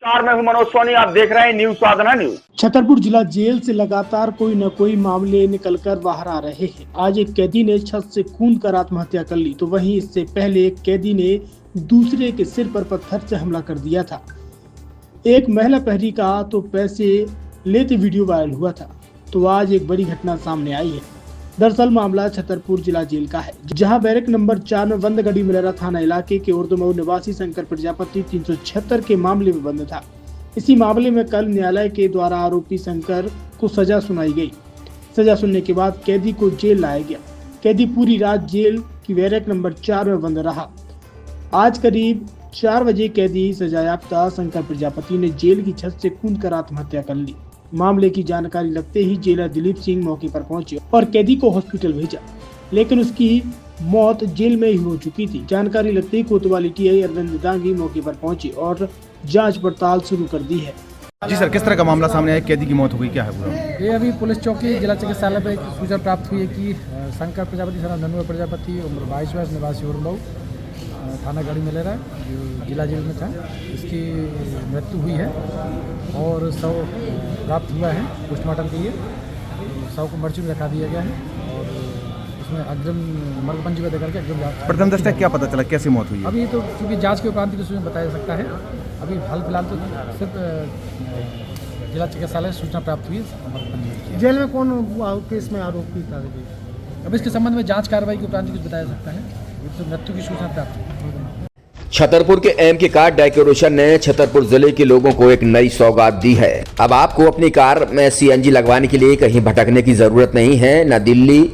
मैं हूं मनोज सोनी, आप देख रहे हैं न्यूज साधना न्यूज। छतरपुर जिला जेल से लगातार कोई न कोई मामले निकलकर बाहर आ रहे हैं। आज एक कैदी ने छत से कूदकर आत्महत्या कर ली, तो वहीं इससे पहले एक कैदी ने दूसरे के सिर पर पत्थर से हमला कर दिया था। एक महिला प्रहरी का तो पैसे लेते वीडियो वायरल हुआ था। तो आज एक बड़ी घटना सामने आई है। दरअसल मामला छतरपुर जिला जेल का है, जहां बैरक नंबर 4 में बंद गढ़ी मिलेरा थाना इलाके के उर्दूमऊ निवासी शंकर प्रजापति 376 के मामले में बंद था। इसी मामले में कल न्यायालय के द्वारा आरोपी शंकर को सजा सुनाई गई। सजा सुनने के बाद कैदी को जेल लाया गया। कैदी पूरी रात जेल की बैरक नंबर 4 में बंद रहा। आज करीब 4 बजे कैदी सजायाफ्ता शंकर प्रजापति ने जेल की छत से कूदकर आत्महत्या कर ली। मामले की जानकारी लगते ही जेलर दिलीप सिंह मौके पर पहुंचे और कैदी को हॉस्पिटल भेजा, लेकिन उसकी मौत जेल में ही हो चुकी थी। जानकारी लगते ही कोतवाली टीआई अरविंद दांगी मौके पर पहुंचे और जांच पड़ताल शुरू कर दी है। जी सर, किस तरह का मामला सामने आया? कैदी की मौत हो गई, क्या है पूरा? ये अभी पुलिस चौकी जिला चिकित्सालय पर एक सूचना प्राप्त हुई है कि शंकर प्रजापति सर ननुआ प्रजापति उम्र 22 वर्ष निवासी उर्दूमऊ थाना गढ़ी मिलेरा जो जिला जेल में था, इसकी मृत्यु हुई है और शव प्राप्त हुआ है पोस्टमार्टम के लिए। शव को मर्ची में रखा दिया गया है और उसमें अग्रिम मर्ग पंजीबद्ध करके अग्रिम जांच। प्रथम दृष्टया क्या पता चला, कैसी मौत हुई है? अभी तो क्योंकि जांच के उपरांत किसी में बताया सकता है। अभी हाल फिलहाल तो सिर्फ जिला चिकित्सालय सूचना प्राप्त हुई है। जेल में कौन केस में आरोपी था? अब इसके संबंध में जांच कार्रवाई के उपरांत कुछ बताया सकता है। तो मृत्यु की सूचना प्राप्त हुई। छतरपुर के एमके कार डेकोरेशन ने छतरपुर जिले के लोगों को एक नई सौगात दी है। अब आपको अपनी कार में सीएनजी लगवाने के लिए कहीं भटकने की जरूरत नहीं है। न दिल्ली,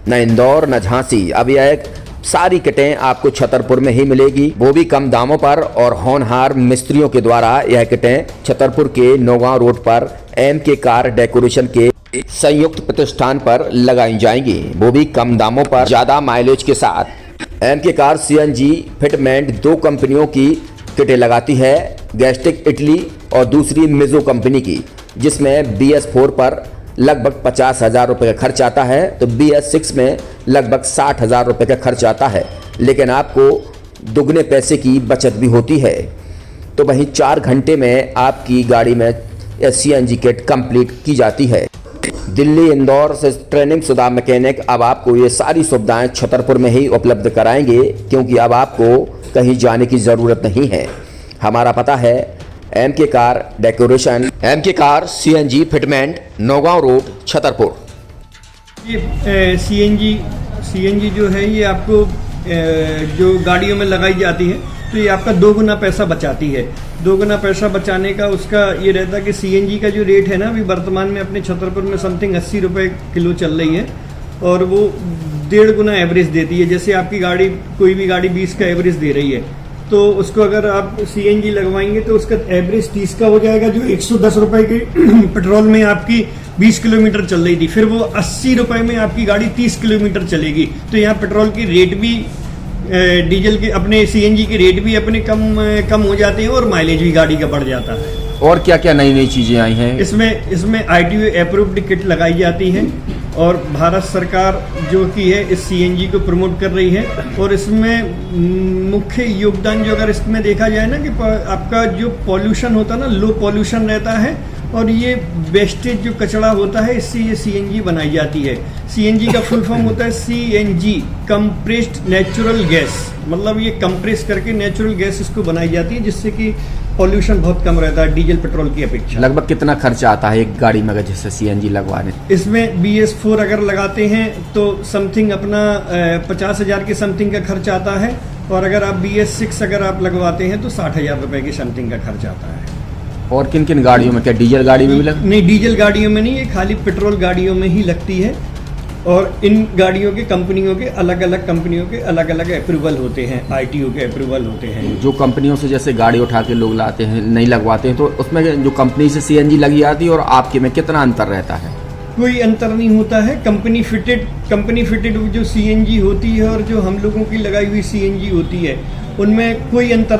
न इंदौर, न झांसी। अब यह सारी किटें आपको छतरपुर में ही मिलेगी, वो भी कम दामों पर। और होनहार मिस्त्रियों के द्वारा यह किटें छतरपुर के नौगांव रोड पर एमके कार डेकोरेशन के संयुक्त प्रतिष्ठान पर लगाई जाएंगी, वो भी कम दामों पर, ज्यादा माइलेज के साथ। एमके कार सीएनजी फिटमेंट 2 कंपनियों की किटें लगाती है, गैस्ट्रिक इटली और दूसरी मिजो कंपनी की, जिसमें BS4 पर लगभग 50,000 रुपये का खर्च आता है, तो BS6 में लगभग 60,000 रुपये का खर्च आता है। लेकिन आपको दुगने पैसे की बचत भी होती है। तो वहीं 4 घंटे में आपकी गाड़ी में सीएनजी किट कंप्लीट की जाती है। दिल्ली, इंदौर से ट्रेनिंग शुदा मैकेनिक अब आपको ये सारी सुविधाएं छतरपुर में ही उपलब्ध कराएंगे, क्योंकि अब आपको कहीं जाने की ज़रूरत नहीं है। हमारा पता है MK car decoration, MK car CNG fitment, Naugaon road, Chhatarpur. ये सीएनजी जो है ये आपको जो गाड़ियों में लगाई जाती है, तो ये आपका 2 गुना पैसा बचाती है। 2 गुना पैसा बचाने का उसका ये रहता है कि सीएनजी का जो रेट है ना, अभी वर्तमान में अपने छतरपुर में समथिंग 80 रुपये किलो चल रही है और वो 1.5 गुना एवरेज देती है। जैसे आपकी गाड़ी, कोई भी गाड़ी 20 का एवरेज दे रही है, तो उसको अगर आप सीएनजी लगवाएंगे तो उसका एवरेज 30 का हो जाएगा, जो 110 रुपये के पेट्रोल में आपकी 20 किलोमीटर चल रही थी, फिर वो 80 रुपये में आपकी गाड़ी 30 किलोमीटर चलेगी। तो यहाँ पेट्रोल की रेट भी, डीजल के, अपने सीएनजी के रेट भी अपने कम हो जाते हैं और माइलेज भी गाड़ी का बढ़ जाता है। और क्या क्या नई नई चीजें आई हैं? इसमें ITO अप्रूव्ड किट लगाई जाती है और भारत सरकार जो की है इस सीएनजी को प्रमोट कर रही है। और इसमें मुख्य योगदान जो अगर इसमें देखा जाए ना, कि आपका जो पॉल्यूशन होता है ना, लो पॉल्यूशन रहता है और ये वेस्टेज जो कचरा होता है, इससे ये सीएनजी बनाई जाती है। सीएनजी का फुल फॉर्म होता है CNG, कंप्रेस्ड नेचुरल गैस। मतलब ये कंप्रेस करके नेचुरल गैस इसको बनाई जाती है, जिससे कि पॉल्यूशन बहुत कम रहता है डीजल पेट्रोल की अपेक्षा। लगभग कितना खर्चा आता है एक गाड़ी में अगर जैसे सीएनजी लगवाने? इसमें BS4 अगर लगाते हैं तो समथिंग अपना 50,000 के समथिंग का खर्च आता है, और अगर आप BS6 अगर आप लगवाते हैं तो 60,000 रुपये के समथिंग का खर्च आता है। और किन किन गाड़ियों में? क्या डीजल गाड़ी में भी लग? नहीं, डीजल गाड़ियों में नहीं, ये खाली पेट्रोल गाड़ियों में ही लगती है। और इन गाड़ियों के कंपनियों के अलग अलग अप्रूवल होते हैं, ITO के अप्रूवल होते हैं। जो कंपनियों से जैसे गाड़ी उठा के लोग लाते हैं, नहीं लगवाते हैं, तो उसमें जो कंपनी से सीएनजी लगी आती है और आपके में कितना अंतर रहता है? कोई अंतर नहीं होता है। कंपनी फिटेड जो सीएनजी होती है और जो हम लोगों की लगाई हुई सीएनजी होती है, उनमें कोई अंतर